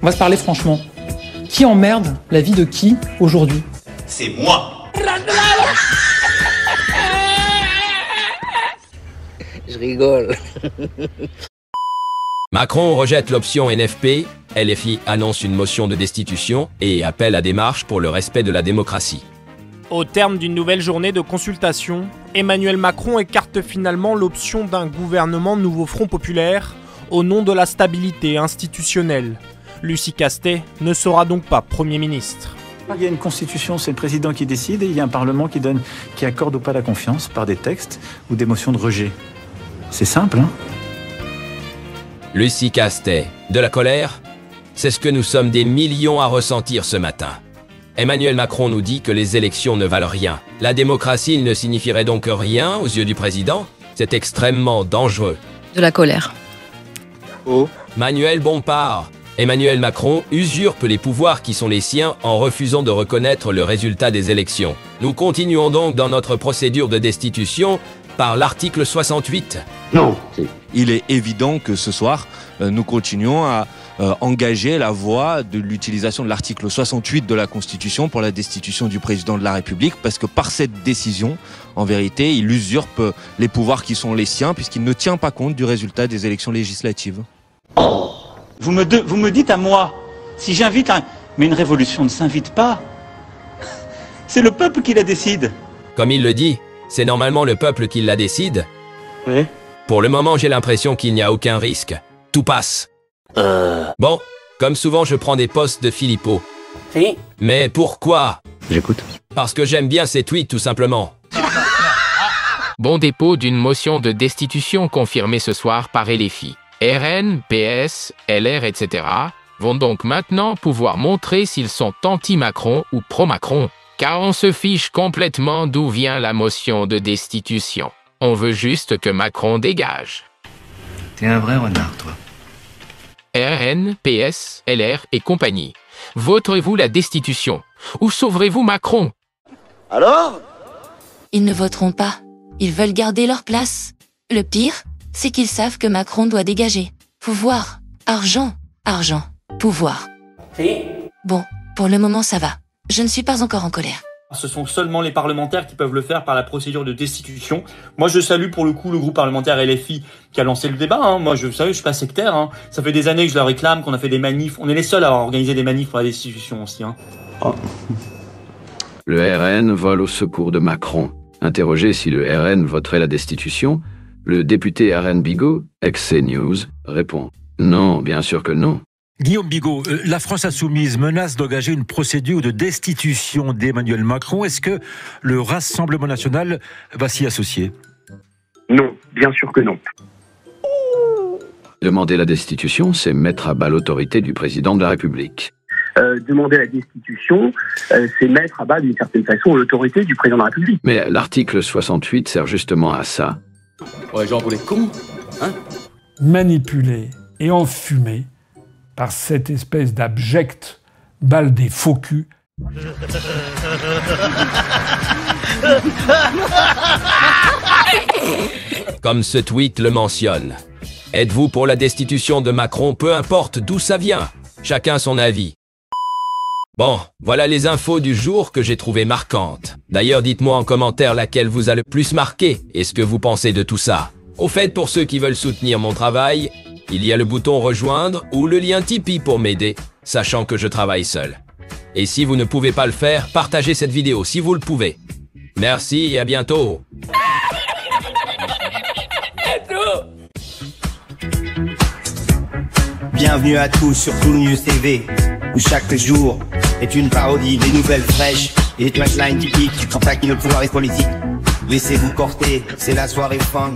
On va se parler franchement. Qui emmerde la vie de qui aujourd'hui? C'est moi. Je rigole. Macron rejette l'option NFP, LFI annonce une motion de destitution et appelle à des marches pour le respect de la démocratie. Au terme d'une nouvelle journée de consultation, Emmanuel Macron écarte finalement l'option d'un gouvernement Nouveau Front Populaire au nom de la stabilité institutionnelle. Lucie Castet ne sera donc pas Premier ministre. Il y a une constitution, c'est le président qui décide, et il y a un parlement qui accorde ou pas la confiance par des textes ou des motions de rejet. C'est simple, hein? Lucie Castet, de la colère? C'est ce que nous sommes des millions à ressentir ce matin. Emmanuel Macron nous dit que les élections ne valent rien. La démocratie, il ne signifierait donc rien aux yeux du président? C'est extrêmement dangereux. De la colère. Oh. Manuel Bompard. Emmanuel Macron usurpe les pouvoirs qui sont les siens en refusant de reconnaître le résultat des élections. Nous continuons donc dans notre procédure de destitution par l'article 68. Non. Il est évident que ce soir, nous continuons à engager la voie de l'utilisation de l'article 68 de la Constitution pour la destitution du président de la République, parce que par cette décision, en vérité, il usurpe les pouvoirs qui sont les siens, puisqu'il ne tient pas compte du résultat des élections législatives. Vous me dites à moi, si j'invite un... Mais une révolution ne s'invite pas. C'est le peuple qui la décide. Comme il le dit, c'est normalement le peuple qui la décide. Oui. Pour le moment, j'ai l'impression qu'il n'y a aucun risque. Tout passe. Bon, comme souvent, je prends des posts de Philippot. Si. Mais pourquoi? J'écoute. Parce que j'aime bien ses tweets, tout simplement. Bon dépôt d'une motion de destitution confirmée ce soir par LFI. RN, PS, LR, etc. vont donc maintenant pouvoir montrer s'ils sont anti-Macron ou pro-Macron. Car on se fiche complètement d'où vient la motion de destitution. On veut juste que Macron dégage. T'es un vrai renard, toi. RN, PS, LR et compagnie. Voterez-vous la destitution? Ou sauverez-vous Macron? Alors? Ils ne voteront pas. Ils veulent garder leur place. Le pire, c'est qu'ils savent que Macron doit dégager. Pouvoir, argent, argent, pouvoir. Si. Bon, pour le moment ça va. Je ne suis pas encore en colère. Ce sont seulement les parlementaires qui peuvent le faire par la procédure de destitution. Moi, je salue pour le coup le groupe parlementaire LFI qui a lancé le débat. Hein. Moi, vous savez, je suis pas sectaire. Hein. Ça fait des années que je leur réclame, qu'on a fait des manifs. On est les seuls à avoir organisé des manifs pour la destitution aussi. Hein. Oh. Le RN vole au secours de Macron. Interrogé si le RN voterait la destitution, le député RN Bigot, ex-CNews, répond « Non, bien sûr que non ». Guillaume Bigot, la France insoumise menace d'engager une procédure de destitution d'Emmanuel Macron. Est-ce que le Rassemblement national va s'y associer? Non, bien sûr que non. Demander la destitution, c'est mettre à bas l'autorité du président de la République. Demander la destitution, c'est mettre à bas d'une certaine façon l'autorité du président de la République. Mais l'article 68 sert justement à ça. Ouais, genre pour les cons, hein? Manipulé et enfumé par cette espèce d'abjecte balle des faux culs. Comme ce tweet le mentionne. Êtes-vous pour la destitution de Macron, peu importe d'où ça vient? Chacun son avis. Bon, voilà les infos du jour que j'ai trouvées marquantes. D'ailleurs, dites-moi en commentaire laquelle vous a le plus marqué et ce que vous pensez de tout ça. Au fait, pour ceux qui veulent soutenir mon travail, il y a le bouton rejoindre ou le lien Tipeee pour m'aider, sachant que je travaille seul. Et si vous ne pouvez pas le faire, partagez cette vidéo si vous le pouvez. Merci et à bientôt. Bienvenue à tous sur Cool News TV, où chaque jour est une parodie des nouvelles fraîches et des punchlines typiques en taquine le pouvoir et politique. Laissez-vous porter, c'est la soirée funk.